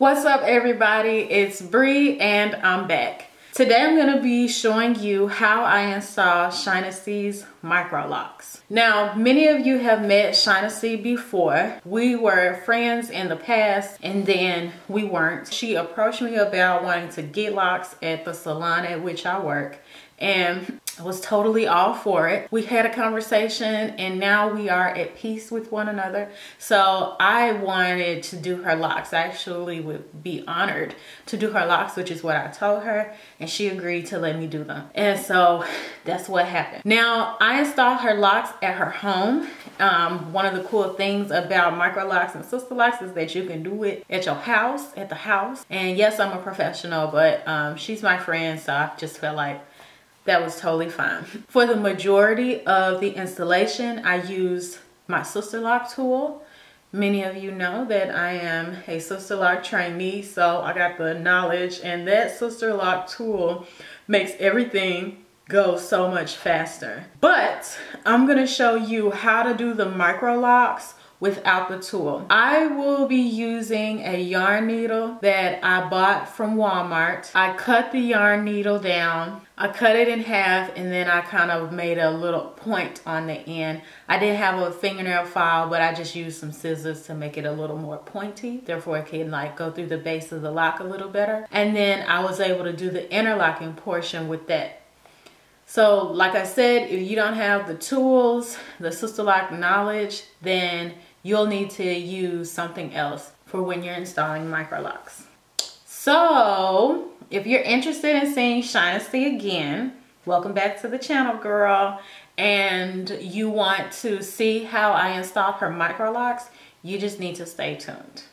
What's up everybody, it's Bree and I'm back. Today I'm going to be showing you how I install Shynassy's Microlocks. Now, many of you have met Shynasy before. We were friends in the past and then we weren't. She approached me about wanting to get locks at the salon at which I work, and I was totally all for it. We had a conversation and now we are at peace with one another. So I wanted to do her locks. I actually would be honored to do her locks, which is what I told her, and she agreed to let me do them. And so that's what happened. Now, I installed her locks at her home. One of the cool things about Microlocks and Sister Locks is that you can do it at your house, at the house. And yes, I'm a professional, but she's my friend, so I just felt like that was totally fine. For the majority of the installation, I used my Sister Lock tool. Many of you know that I am a Sister Lock trainee, so I got the knowledge, and that Sister Lock tool makes everything go so much faster. But I'm gonna show you how to do the micro locks without the tool. I will be using a yarn needle that I bought from Walmart. I cut the yarn needle down. I cut it in half and then I kind of made a little point on the end. I didn't have a fingernail file, but I just used some scissors to make it a little more pointy. Therefore it can like go through the base of the lock a little better. And then I was able to do the interlocking portion with that. So like I said, if you don't have the tools, the Sister Lock knowledge, then you'll need to use something else for when you're installing Microlocks. So if you're interested in seeing Shynasy again, welcome back to the channel, girl, and you want to see how I install her Microlocks, you just need to stay tuned.